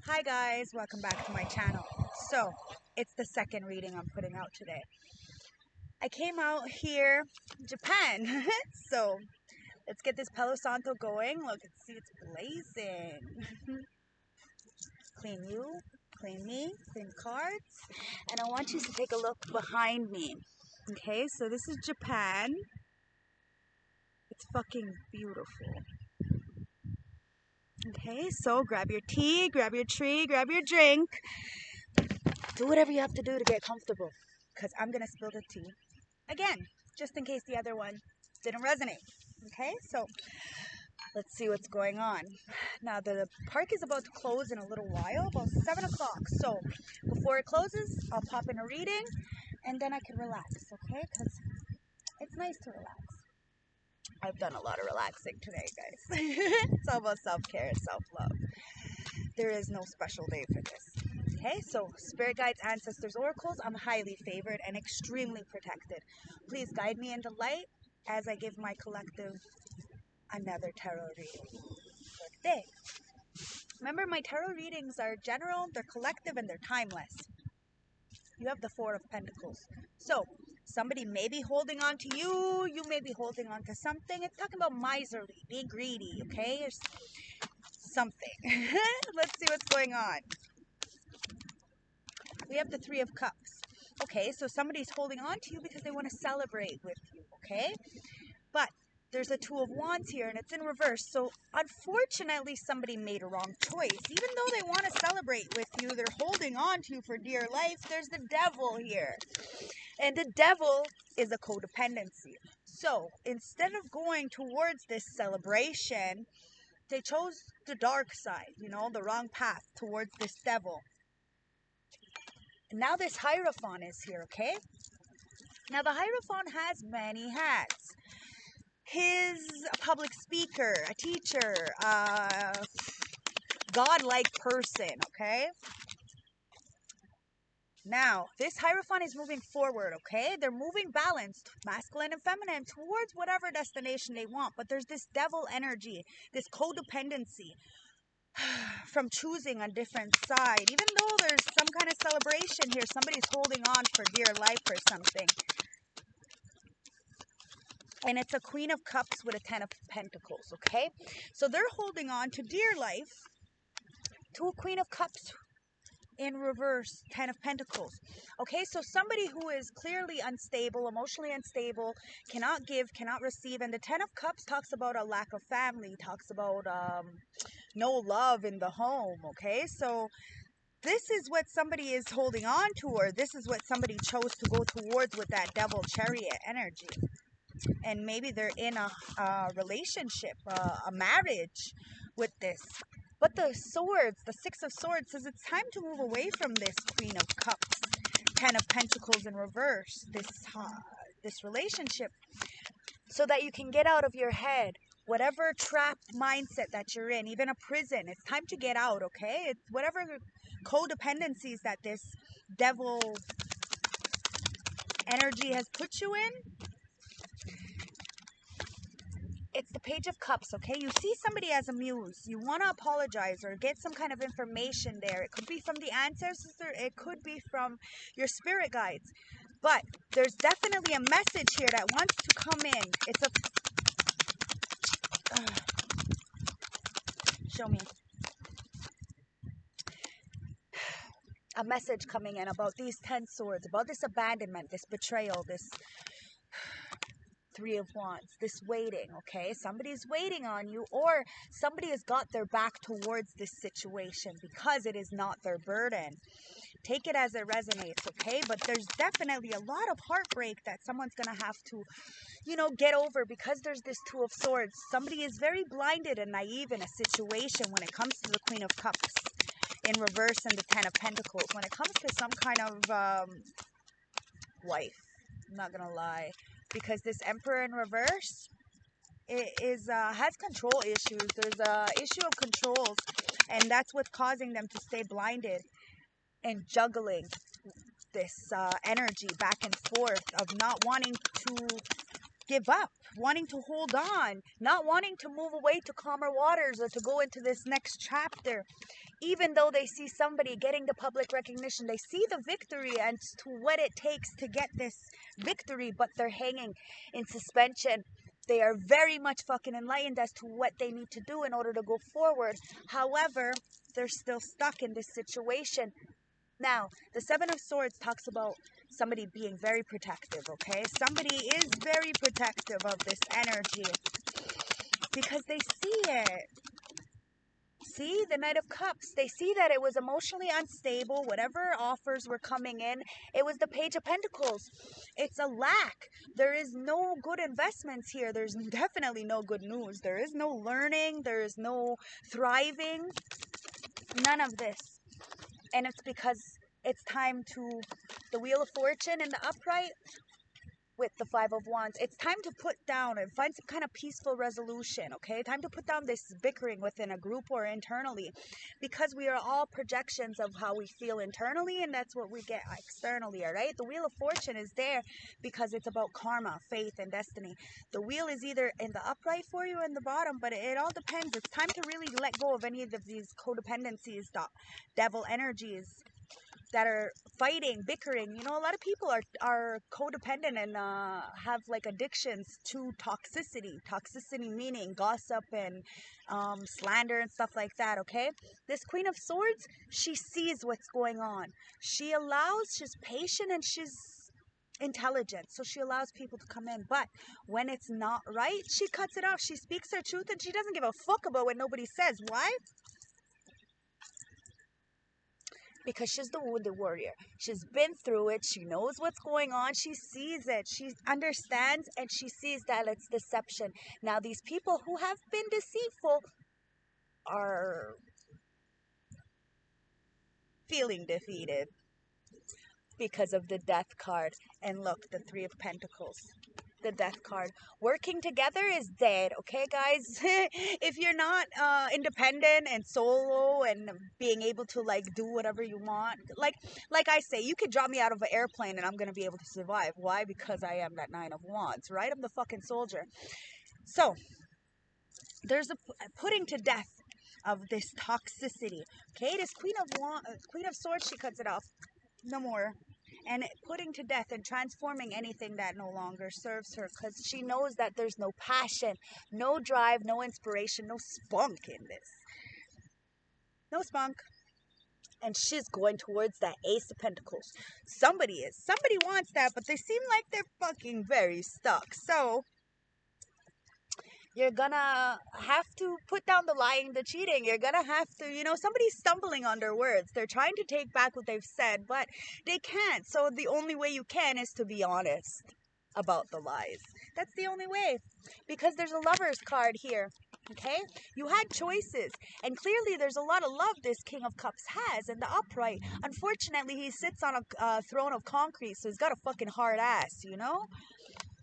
Hi guys, welcome back to my channel. So, it's the second reading I'm putting out today. I came out here, Japan. So, let's get this Palo Santo going. Look, see it's blazing. Clean you, clean me, clean cards. And I want you to take a look behind me. Okay, so this is Japan. It's fucking beautiful. Okay, so grab your tea, grab your tree, grab your drink. Do whatever you have to do to get comfortable, because I'm going to spill the tea again, just in case the other one didn't resonate. Okay, so let's see what's going on. Now, the park is about to close in a little while, about 7 o'clock. So before it closes, I'll pop in a reading, and then I can relax, okay? Because it's nice to relax. I've done a lot of relaxing today, guys. It's all about self-care and self-love. There is no special day for this. Okay, so spirit guides, ancestors, oracles, I'm highly favored and extremely protected. Please guide me into light as I give my collective another tarot reading for today. Remember, my tarot readings are general, they're collective, and they're timeless. You have the Four of Pentacles. So, somebody may be holding on to you, you may be holding on to something. It's talking about miserly, being greedy, okay? Or something. Let's see what's going on. We have the Three of Cups. Okay, so somebody's holding on to you because they want to celebrate with you, okay? But there's a Two of Wands here, and it's in reverse. So, unfortunately, somebody made a wrong choice. Even though they want to celebrate with you, they're holding on to you for dear life. There's the Devil here. And the Devil is a codependency. So, instead of going towards this celebration, they chose the dark side, the wrong path towards this Devil. Now this Hierophant is here, okay? Now the Hierophant has many hats. He's a public speaker, a teacher, a godlike person, okay? Now, this Hierophant is moving forward, okay? They're moving balanced, masculine and feminine, towards whatever destination they want. But there's this Devil energy, this codependency from choosing a different side. Even though there's some kind of celebration here, somebody's holding on for dear life or something. And it's a Queen of Cups with a Ten of Pentacles, okay? So they're holding on to dear life to a Queen of Cups in reverse, Ten of Pentacles. Okay, so somebody who is clearly unstable, emotionally unstable, cannot give, cannot receive. And the Ten of Cups talks about a lack of family, talks about no love in the home, okay? So this is what somebody is holding on to, or this is what somebody chose to go towards with that Devil Chariot energy. And maybe they're in a relationship, a marriage with this. But the swords, the Six of Swords, says it's time to move away from this Queen of Cups, Ten of Pentacles in reverse, this relationship, so that you can get out of your head. Whatever trapped mindset that you're in, even a prison, it's time to get out, okay? It's whatever codependencies that this Devil energy has put you in. It's the Page of Cups, okay? You see somebody as a muse. You want to apologize or get some kind of information there. It could be from the ancestors, or it could be from your spirit guides. But there's definitely a message here that wants to come in. It's show me. A message coming in about these 10 swords, about this abandonment, this betrayal, this Three of Wands, this waiting, okay? Somebody's waiting on you, or somebody has got their back towards this situation because it is not their burden. Take it as it resonates, okay? But there's definitely a lot of heartbreak that someone's going to have to, get over, because there's this Two of Swords. Somebody is very blinded and naive in a situation when it comes to the Queen of Cups in reverse and the Ten of Pentacles. When it comes to some kind of wife, I'm not going to lie. Because this Emperor in reverse has control issues. There's a issue of controls, and that's what's causing them to stay blinded and juggling this energy back and forth of not wanting to give up, wanting to hold on, not wanting to move away to calmer waters or to go into this next chapter. Even though they see somebody getting the public recognition, they see the victory and to what it takes to get this victory, but they're hanging in suspension. They are very much fucking enlightened as to what they need to do in order to go forward. However, they're still stuck in this situation. Now, the Seven of Swords talks about somebody being very protective, okay? Somebody is very protective of this energy because they see it. See, the Knight of Cups, they see that it was emotionally unstable. Whatever offers were coming in, it was the Page of Pentacles. It's a lack. There is no good investments here. There's definitely no good news. There is no learning. There is no thriving. None of this. And it's because it's time to, the Wheel of Fortune in the upright with the Five of Wands, it's time to put down and find some kind of peaceful resolution, okay? Time to put down this bickering within a group or internally, because we are all projections of how we feel internally, and that's what we get externally, all right? The Wheel of Fortune is there because it's about karma, faith, and destiny. The wheel is either in the upright for you or in the bottom, but it all depends. It's time to really let go of any of these codependencies, the devil energies that are fighting, bickering. You know, a lot of people are codependent and have like addictions to toxicity. Toxicity meaning gossip and slander and stuff like that, okay? This Queen of Swords, she sees what's going on. She's patient, and she's intelligent, so she allows people to come in. But when it's not right, she cuts it off. She speaks her truth, and she doesn't give a fuck about what nobody says. Why? Because she's the wounded warrior. She's been through it. She knows what's going on. She sees it. She understands, and she sees that it's deception. Now, these people who have been deceitful are feeling defeated because of the Death card. And look, the Three of Pentacles. The Death card. Working together is dead, okay, guys? If you're not independent and solo and being able to like do whatever you want, like I say, you could drop me out of an airplane and I'm gonna be able to survive. Why? Because I am that Nine of Wands, right? I'm the fucking soldier. So there's a putting to death of this toxicity, okay? This Queen of Swords, she cuts it off. No more. And putting to death and transforming anything that no longer serves her, because she knows that there's no passion, no drive, no inspiration, no spunk in this. No spunk. And she's going towards that Ace of Pentacles. Somebody wants that, but they seem like they're fucking very stuck. So you're gonna have to put down the lying, the cheating. You're gonna have to, somebody's stumbling on their words. They're trying to take back what they've said, but they can't. So the only way you can is to be honest about the lies. That's the only way. Because there's a Lover's card here, okay? You had choices, and clearly there's a lot of love this King of Cups has in the upright. Unfortunately, he sits on a throne of concrete, so he's got a fucking hard ass,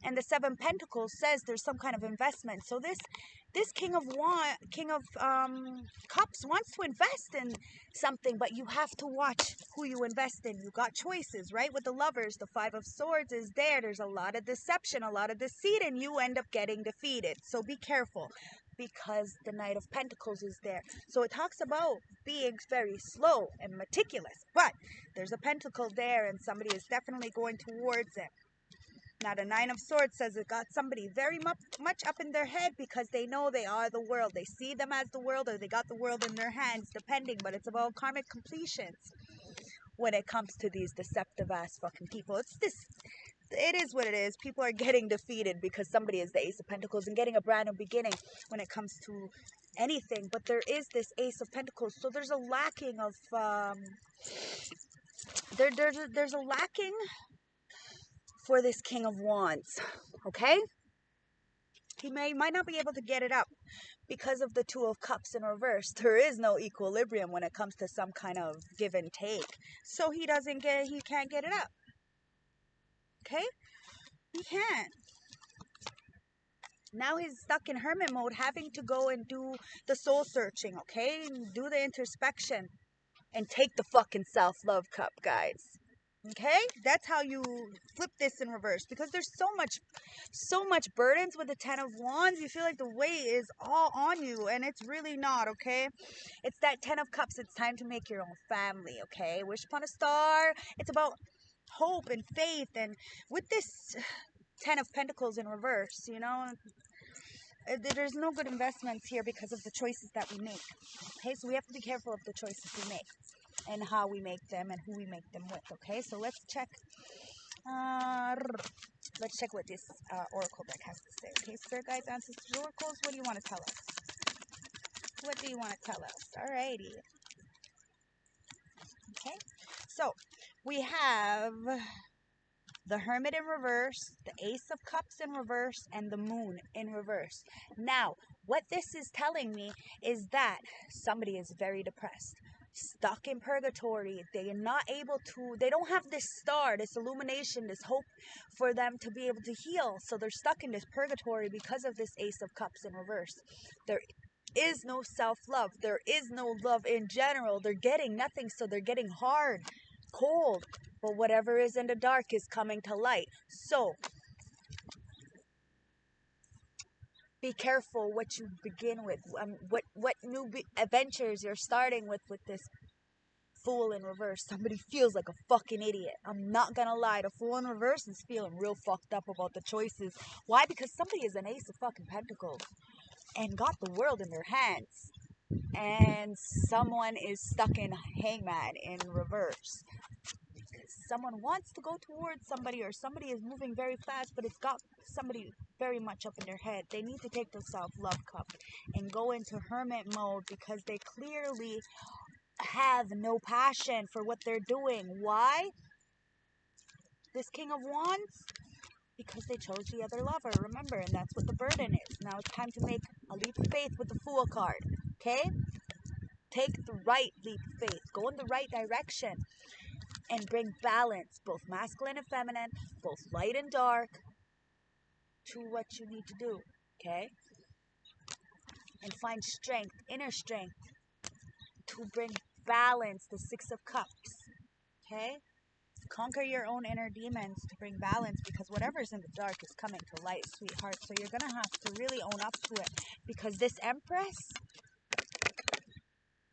And the Seven Pentacles says there's some kind of investment. So this King of Cups wants to invest in something, but you have to watch who you invest in. You got choices, right? With the Lovers, the Five of Swords is there. There's a lot of deception, a lot of deceit, and you end up getting defeated. So be careful, because the Knight of Pentacles is there. So it talks about being very slow and meticulous, but there's a pentacle there, and somebody is definitely going towards it. Now, the Nine of Swords says it got somebody very much up in their head because they know they are the world. They see them as the world, or they got the world in their hands, depending. But it's about karmic completions when it comes to these deceptive-ass fucking people. It is what it is. People are getting defeated because somebody is the Ace of Pentacles and getting a brand new beginning when it comes to anything. But there is this Ace of Pentacles. So there's a lacking of... there's a lacking... for this King of Wands, okay? He might not be able to get it up because of the Two of Cups in reverse. There is no equilibrium when it comes to some kind of give and take. So he can't get it up. Okay? He can't. Now he's stuck in hermit mode, having to go and do the soul searching, okay? Do the introspection and take the fucking self-love cup, guys. Okay, that's how you flip this in reverse, because there's so much burdens with the Ten of Wands. You feel like the weight is all on you, and it's really not. Okay, it's that Ten of Cups. It's time to make your own family. Okay, wish upon a star. It's about hope and faith, and with this Ten of Pentacles in reverse, you know, there's no good investments here because of the choices that we make. Okay, so we have to be careful of the choices we make and how we make them and who we make them with. Okay, so let's check. Let's check what this oracle deck has to say. Okay, Spirit Guides, Ancestors, Oracles, what do you want to tell us? What do you want to tell us? Alrighty. Okay, so we have the Hermit in reverse, the Ace of Cups in reverse, and the Moon in reverse. Now, what this is telling me is that somebody is very depressed, stuck in purgatory. They are not able to, they don't have this star, this illumination, this hope for them to be able to heal. So they're stuck in this purgatory because of this Ace of Cups in reverse. There is no self-love. There is no love in general. They're getting nothing, so they're getting hard, cold. But whatever is in the dark is coming to light. So be careful what you begin with. What new adventures you're starting with this Fool in reverse. Somebody feels like a fucking idiot. I'm not gonna lie. The Fool in reverse is feeling real fucked up about the choices. Why? Because somebody is an Ace of fucking Pentacles and got the world in their hands. And someone is stuck in Hangman in reverse. Someone wants to go towards somebody, or somebody is moving very fast, but it's got somebody very much up in their head. They need to take the self-love cup and go into hermit mode, because they clearly have no passion for what they're doing. Why? This King of Wands? Because they chose the other lover, remember, and that's what the burden is. Now it's time to make a leap of faith with the Fool card, okay? Take the right leap of faith. Go in the right direction. And bring balance, both masculine and feminine, both light and dark, to what you need to do, okay? And find strength, inner strength, to bring balance, the Six of Cups, okay? Conquer your own inner demons to bring balance, because whatever's in the dark is coming to light, sweetheart. So you're going to have to really own up to it, because this Empress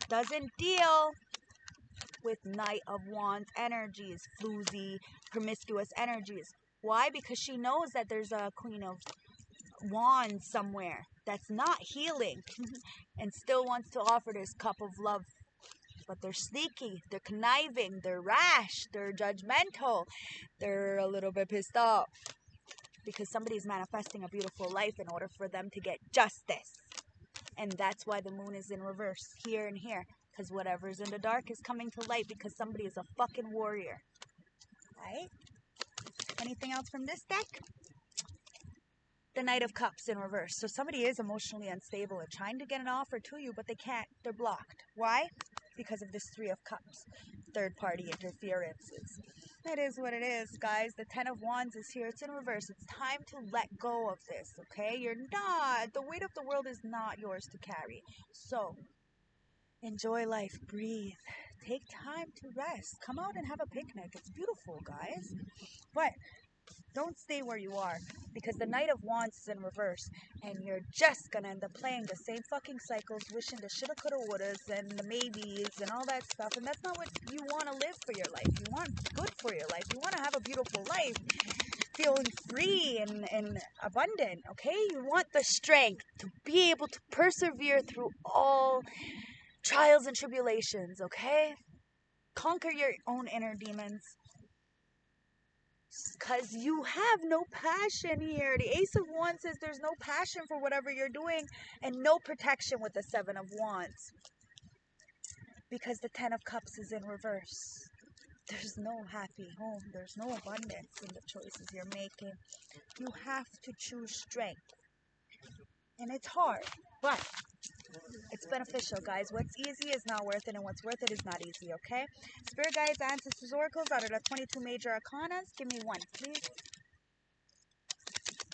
doesn't deal with Knight of Wands energies, floozy, promiscuous energies. Why? Because she knows that there's a Queen of Wands somewhere that's not healing and still wants to offer this cup of love. But they're sneaky, they're conniving, they're rash, they're judgmental, they're a little bit pissed off, because somebody's manifesting a beautiful life in order for them to get justice. And that's why the Moon is in reverse here and here. Because whatever's in the dark is coming to light, because somebody is a fucking warrior. Right? Anything else from this deck? The Knight of Cups in reverse. So somebody is emotionally unstable and trying to get an offer to you, but they can't. They're blocked. Why? Because of this Three of Cups. Third party interferences. It is what it is, guys. The Ten of Wands is here. It's in reverse. It's time to let go of this, okay? You're not. The weight of the world is not yours to carry. So enjoy life, breathe, take time to rest, come out and have a picnic. It's beautiful, guys. But don't stay where you are, because the Knight of Wands is in reverse, and you're just gonna end up playing the same fucking cycles, wishing the shoulda, coulda, wouldas, and the maybes, and all that stuff. And that's not what you want to live for your life. You want good for your life. You want to have a beautiful life, feeling free and abundant, okay? You want the strength to be able to persevere through all trials and tribulations, okay? Conquer your own inner demons, because you have no passion here. The Ace of Wands says there's no passion for whatever you're doing, and no protection with the Seven of Wands, because the Ten of Cups is in reverse. There's no happy home. There's no abundance in the choices you're making. You have to choose strength, and it's hard, but it's beneficial, guys. What's easy is not worth it, and what's worth it is not easy, okay? Spirit Guides, Ancestors, Oracles, out of the 22 major arcanas, give me one, please.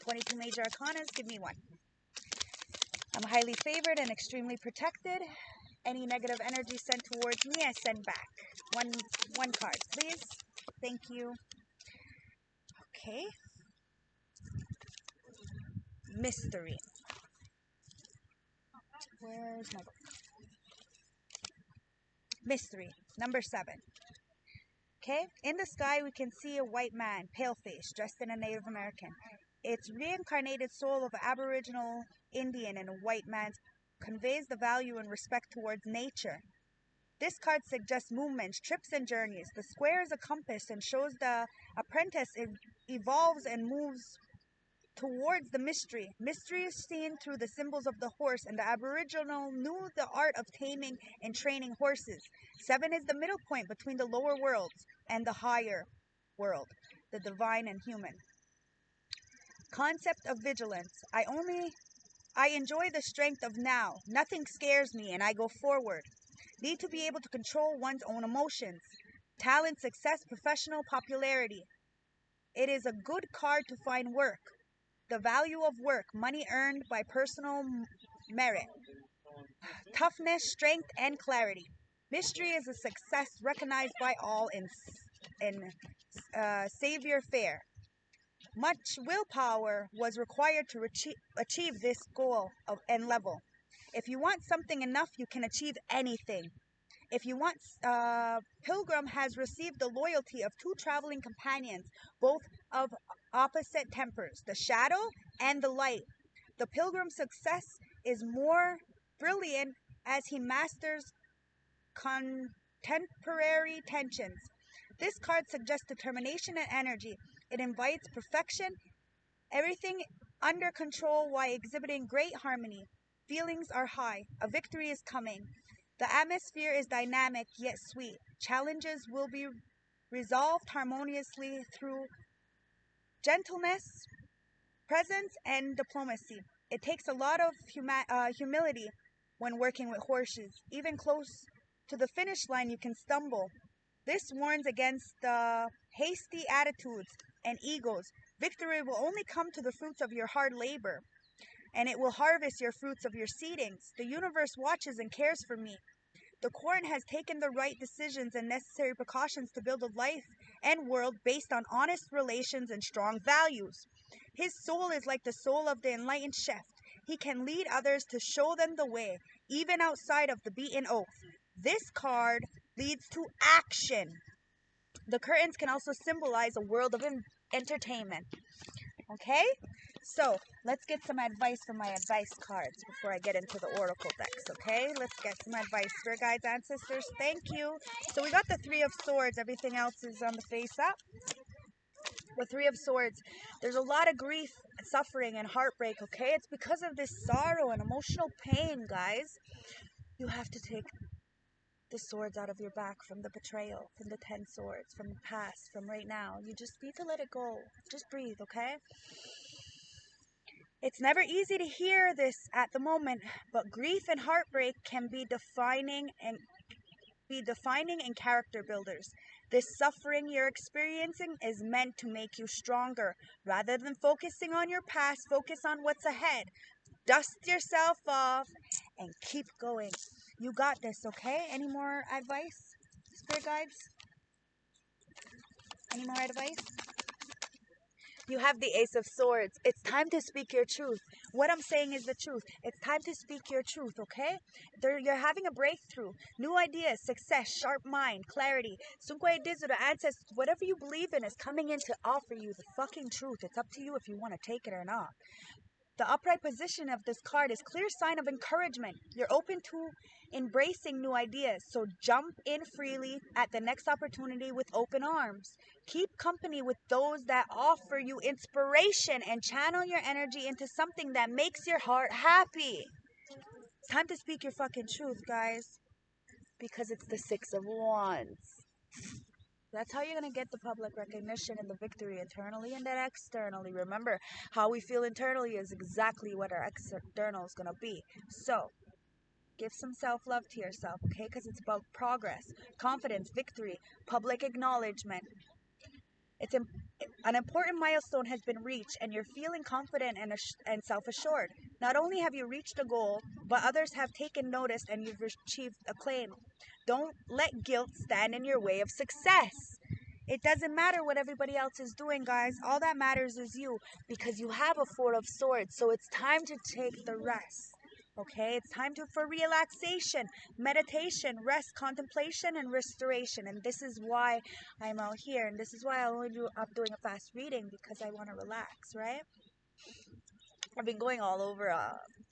22 major arcanas, give me one. I'm highly favored and extremely protected. Any negative energy sent towards me, I send back. One card, please. Thank you. Okay. Mystery. Where's my book? Mystery. Number 7. Okay. In the sky, we can see a white man, pale face, dressed in a Native American. Its reincarnated soul of Aboriginal Indian and a white man conveys the value and respect towards nature. This card suggests movements, trips, and journeys. The square is a compass and shows the apprentice evolves and moves towards the mystery. Mystery is seen through the symbols of the horse, and the Aboriginal knew the art of taming and training horses. 7 is the middle point between the lower worlds and the higher world, the divine and human. Concept of vigilance. I enjoy the strength of now. Nothing scares me and I go forward. Need to be able to control one's own emotions. Talent, success, professional popularity. It is a good card to find work. The value of work, money earned by personal merit. Toughness, strength, and clarity. Mystery is a success recognized by all in Savior Fair. Much willpower was required to achieve this goal and level. If you want something enough, you can achieve anything. If you want, Pilgrim has received the loyalty of 2 traveling companions, both of opposite tempers, the shadow and the light. The Pilgrim's success is more brilliant as he masters contemporary tensions. This card suggests determination and energy. It invites perfection, everything under control while exhibiting great harmony. Feelings are high. A victory is coming. The atmosphere is dynamic yet sweet. Challenges will be resolved harmoniously through gentleness, presence, and diplomacy. It takes a lot of humility when working with horses. Even close to the finish line, you can stumble. This warns against hasty attitudes and egos. Victory will only come to the fruits of your hard labor, and it will harvest your fruits of your seedings. The universe watches and cares for me. The court has taken the right decisions and necessary precautions to build a life and world based on honest relations and strong values. His soul is like the soul of the enlightened chef. He can lead others to show them the way, even outside of the beaten oath. This card leads to action. The curtains can also symbolize a world of entertainment. Okay? So, let's get some advice from my advice cards before I get into the oracle decks, okay? Let's get some advice. Spirit guides, ancestors, thank you. So we got the 3 of Swords. Everything else is on the face up. The 3 of Swords. There's a lot of grief, suffering, and heartbreak, okay? It's because of this sorrow and emotional pain, guys. You have to take the swords out of your back from the betrayal, from the 10 swords, from the past, from right now. You just need to let it go. Just breathe, okay? It's never easy to hear this at the moment, but grief and heartbreak can be defining and character builders. This suffering you're experiencing is meant to make you stronger. Rather than focusing on your past, focus on what's ahead. Dust yourself off and keep going. You got this, okay? Any more advice, spirit guides? Any more advice? You have the Ace of Swords. It's time to speak your truth. What I'm saying is the truth. It's time to speak your truth, okay? You're having a breakthrough. New ideas, success, sharp mind, clarity. Sunkwe Dizu, the ancestors, whatever you believe in is coming in to offer you the fucking truth. It's up to you if you want to take it or not. The upright position of this card is clear sign of encouragement. You're open to embracing new ideas, so jump in freely at the next opportunity with open arms. Keep company with those that offer you inspiration and channel your energy into something that makes your heart happy. It's time to speak your fucking truth, guys, because it's the 6 of Wands. That's how you're going to get the public recognition and the victory internally and then externally. Remember, how we feel internally is exactly what our external is going to be. So, give some self-love to yourself, okay? Because it's about progress, confidence, victory, public acknowledgement. An important milestone has been reached and you're feeling confident and self-assured. Not only have you reached a goal, but others have taken notice and you've achieved acclaim. Don't let guilt stand in your way of success. It doesn't matter what everybody else is doing, guys. All that matters is you, because you have a Four of Swords. So it's time to take the rest. Okay, it's time for relaxation, meditation, rest, contemplation, and restoration. And this is why I'm out here, and this is why I'm doing a fast reading, because I want to relax, right? I've been going all over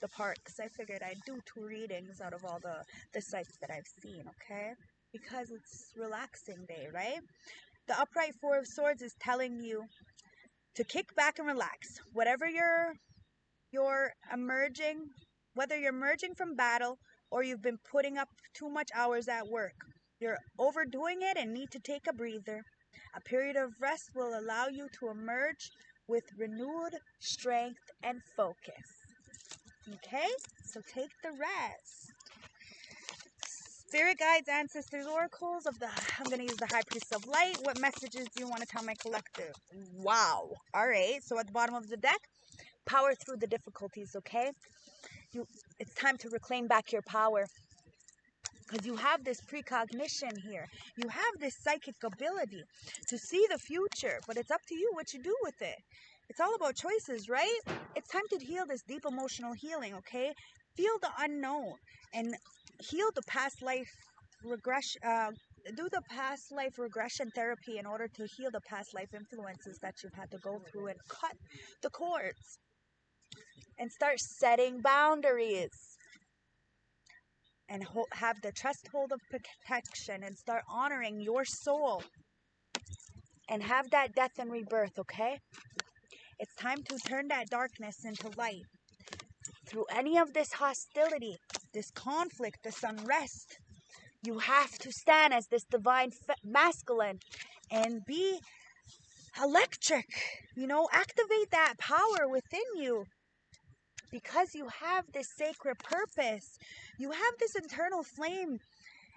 the park because I figured I'd do 2 readings out of all the sites that I've seen, okay? Because it's relaxing day, right? The upright Four of Swords is telling you to kick back and relax. Whatever you're emerging, whether you're emerging from battle or you've been putting up too much hours at work, you're overdoing it and need to take a breather. A period of rest will allow you to emerge with renewed strength and focus. Okay? So take the rest. Spirit guides, ancestors, oracles I'm going to use the High Priest of Light. What messages do you want to tell my collective? Wow. All right. So at the bottom of the deck, power through the difficulties, okay? It's time to reclaim back your power, because you have this precognition here. You have this psychic ability to see the future, but it's up to you what you do with it. It's all about choices, right? It's time to heal this deep emotional healing, okay? Feel the unknown and heal the past life regression. Do the past life regression therapy in order to heal the past life influences that you've had to go through, and cut the cords and start setting boundaries and have the trust hold of protection and start honoring your soul and have that death and rebirth, okay? It's time to turn that darkness into light. Through any of this hostility, this conflict, this unrest, you have to stand as this divine masculine and be electric, activate that power within you, because you have this sacred purpose. You have this internal flame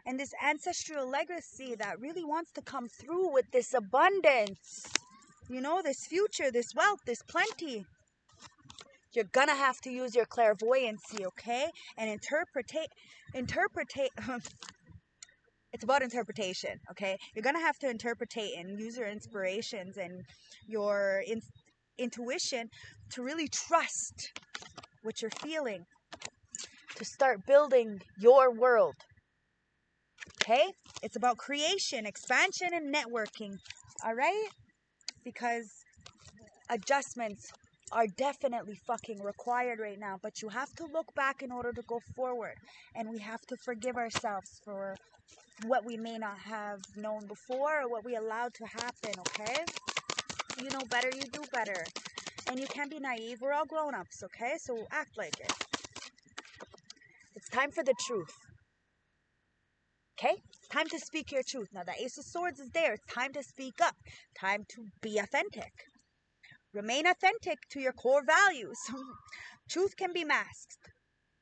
and this ancestral legacy that really wants to come through with this abundance, this future, this wealth, this plenty. You're gonna have to use your clairvoyancy, okay? And interpret. It's about interpretation, okay? You're gonna have to interpret and use your inspirations and your intuition to really trust what you're feeling, to start building your world, okay? It's about creation, expansion, and networking, all right? Because adjustments are definitely fucking required right now, but you have to look back in order to go forward, and we have to forgive ourselves for what we may not have known before or what we allowed to happen, okay? You know better, you do better, and you can't be naive. We're all grown-ups, okay? So act like it. It's time for the truth, okay? It's time to speak your truth. Now the Ace of Swords is there. It's time to speak up. Time to be authentic. Remain authentic to your core values. Truth can be masked.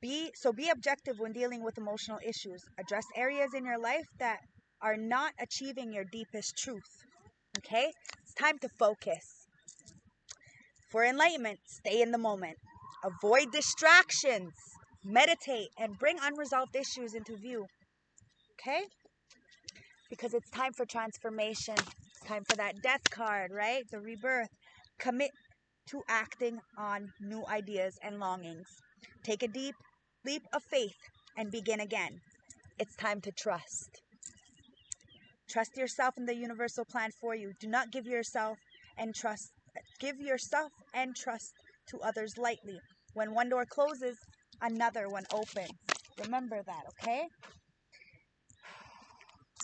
Be objective when dealing with emotional issues. Address areas in your life that are not achieving your deepest truth. Okay? It's time to focus. For enlightenment, stay in the moment. Avoid distractions. Meditate and bring unresolved issues into view. Okay? Because it's time for transformation. It's time for that death card, right? The rebirth. Commit to acting on new ideas and longings. Take a deep leap of faith and begin again. It's time to trust. Trust yourself and the universal plan for you. Do not give yourself and trust to others lightly. When one door closes, another one opens. Remember that, okay?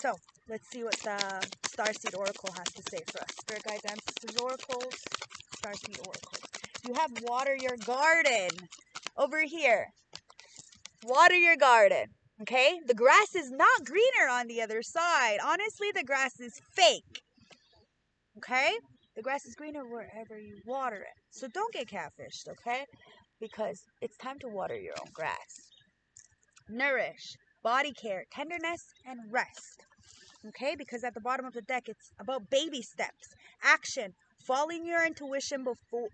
So, let's see what the Starseed Oracle has to say for us. Spirit guides, ancestors, oracles, Starseed Oracle. You have water your garden over here. Water your garden, okay? The grass is not greener on the other side. Honestly, the grass is fake, okay? The grass is greener wherever you water it. So don't get catfished, okay? Because it's time to water your own grass. Nourish, body care, tenderness, and rest. Okay, because at the bottom of the deck, it's about baby steps, action, following your intuition before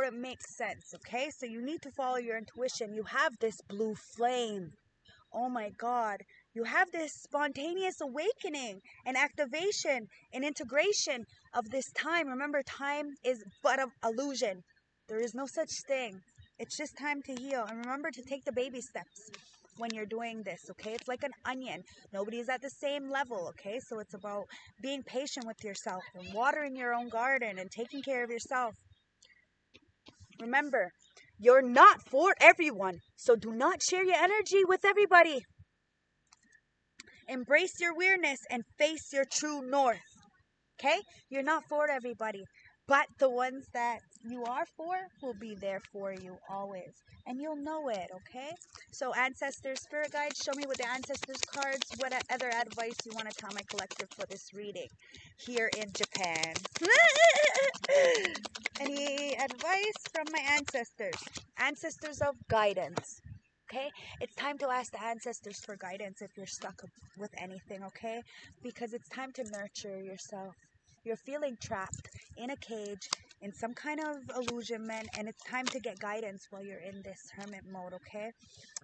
it makes sense. Okay, so you need to follow your intuition. You have this blue flame. oh my God, you have this spontaneous awakening and activation and integration of this time. Remember, time is but an illusion. There is no such thing. It's just time to heal. And remember to take the baby steps when you're doing this, okay? It's like an onion. Nobody is at the same level, okay? So it's about being patient with yourself and watering your own garden and taking care of yourself. Remember, you're not for everyone, so do not share your energy with everybody. Embrace your weirdness and face your true north. Okay? You're not for everybody, but the ones that you are for will be there for you always. And you'll know it, okay? So ancestors, spirit guides, show me with the ancestors cards what other advice you want to tell my collective for this reading here in Japan. Any advice from my ancestors? Ancestors of guidance. Okay? It's time to ask the ancestors for guidance if you're stuck with anything, okay? Because it's time to nurture yourself. You're feeling trapped in a cage, in some kind of illusionment, and it's time to get guidance while you're in this hermit mode, okay?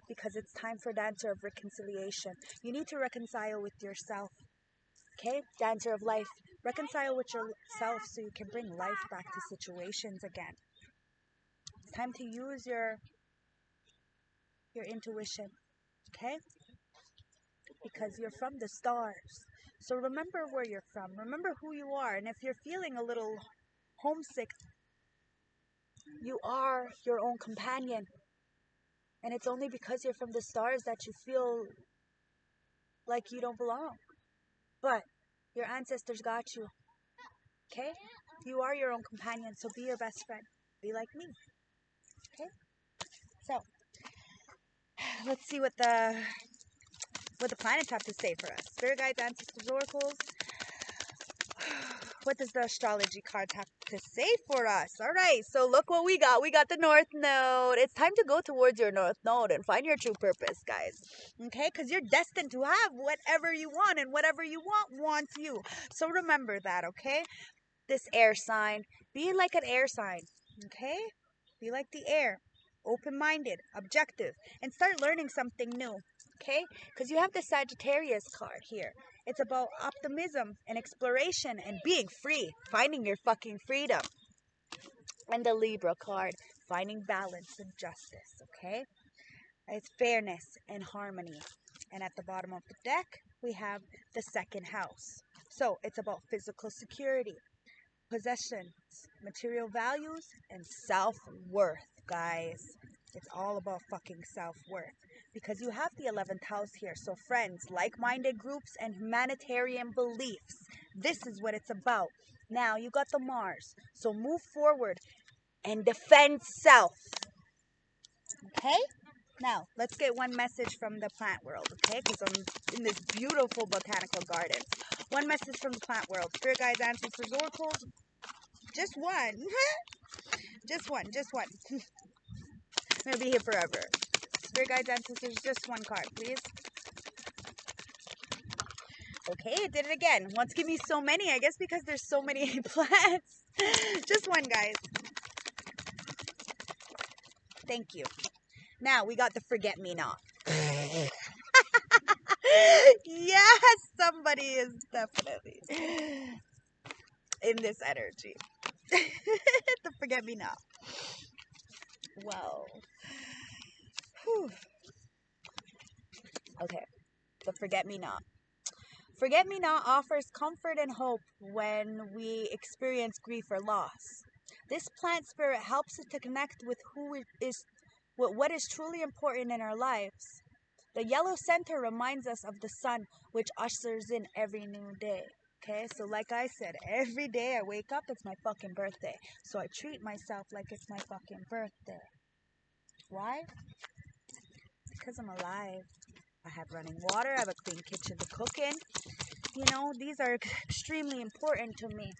Because it's time for Dancer of Reconciliation. You need to reconcile with yourself, okay? Dancer of Life. Reconcile with yourself so you can bring life back to situations again. It's time to use your intuition, okay? Because you're from the stars. So remember where you're from. Remember who you are. And if you're feeling a little homesick, you are your own companion. And it's only because you're from the stars that you feel like you don't belong. But your ancestors got you. Okay? You are your own companion, so be your best friend. Be like me. Okay? So, let's see what the planets have to say for us. Spirit guides, ancestors, oracles. What does the astrology cards have to say for us? All right, so look what we got. We got the North Node. It's time to go towards your North Node and find your true purpose, guys. Okay, because you're destined to have whatever you want, and whatever you want wants you. So remember that, okay? This air sign. Be like an air sign, okay? Be like the air. Open-minded, objective, and start learning something new, okay? Because you have the Sagittarius card here. It's about optimism and exploration and being free, finding your fucking freedom. And the Libra card, finding balance and justice, okay? It's fairness and harmony. And at the bottom of the deck, we have the second house. So it's about physical security, possessions, material values, and self-worth, guys. It's all about fucking self-worth. Because you have the 11th house here. So friends, like-minded groups, and humanitarian beliefs. This is what it's about. Now, you got the Mars. So move forward and defend self. Okay? Now, let's get one message from the plant world, okay? Because I'm in this beautiful botanical garden. One message from the plant world. Spirit guides, ancestors, oracles. Just one. Just one. I'm going to be here forever. Spirit guides, ancestors, just one card, please. Okay, it did it again. Wants to give me so many, I guess because there's so many plants. Just one, guys. Thank you. Now, we got the forget-me-not. Yes, somebody is definitely in this energy. The forget-me-not. Wow. Whew. Okay, the forget-me-not. Forget-me-not offers comfort and hope when we experience grief or loss. This plant spirit helps us to connect with what is truly important in our lives. The yellow center reminds us of the sun, which ushers in every new day. Okay, so like I said, every day I wake up, it's my fucking birthday. So I treat myself like it's my fucking birthday. Why? Because I'm alive. I have running water, I have a clean kitchen to cook in. You know, these are extremely important to me.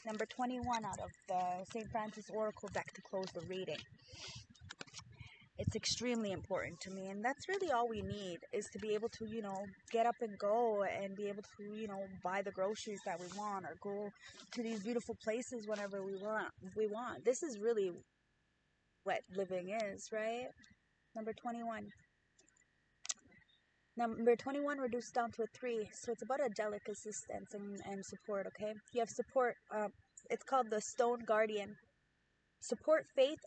Number 21 out of the St. Francis Oracle deck to close the reading. It's extremely important to me, and that's really all we need, is to be able to, you know, get up and go and be able to, you know, buy the groceries that we want or go to these beautiful places whenever we want. This is really what living is, right? Number 21. Number 21 reduced down to a 3. So it's about angelic assistance and support, okay? You have support. It's called the Stone Guardian. Support, faith,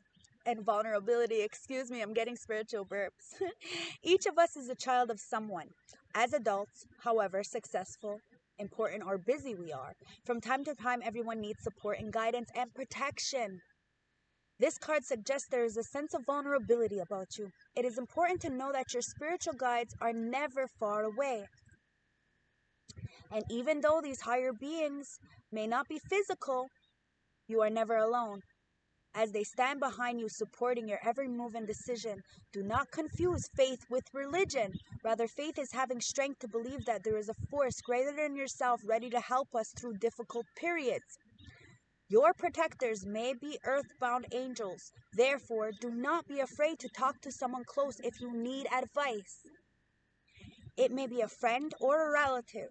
and vulnerability. Excuse me, I'm getting spiritual burps. Each of us is a child of someone. As adults, however successful, important, or busy we are, from time to time, everyone needs support and guidance and protection. This card suggests there is a sense of vulnerability about you. It is important to know that your spiritual guides are never far away. And even though these higher beings may not be physical, you are never alone. As they stand behind you, supporting your every move and decision. Do not confuse faith with religion. Rather, faith is having strength to believe that there is a force greater than yourself ready to help us through difficult periods. Your protectors may be earthbound angels. Therefore, do not be afraid to talk to someone close if you need advice. It may be a friend or a relative.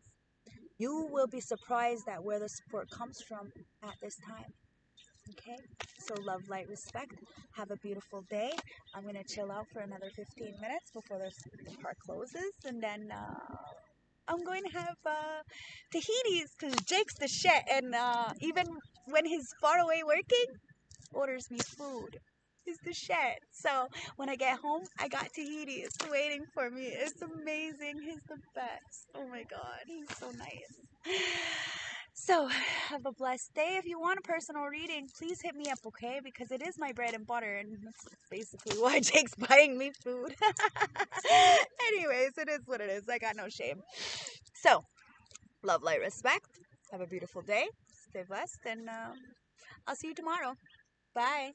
You will be surprised at where the support comes from at this time. Okay? So love, light, respect. Have a beautiful day. I'm going to chill out for another 15 minutes before the park closes. And then I'm going to have tahitis because Jake's the shit. And even when he's far away working, orders me food. He's the shit. So when I get home, I got tahitis waiting for me. It's amazing. He's the best. Oh my God. He's so nice. So, have a blessed day. If you want a personal reading, please hit me up, okay? Because it is my bread and butter, and that's basically why Jake's buying me food. Anyways, it is what it is. I got no shame. So, love, light, respect. Have a beautiful day. Stay blessed, and I'll see you tomorrow. Bye.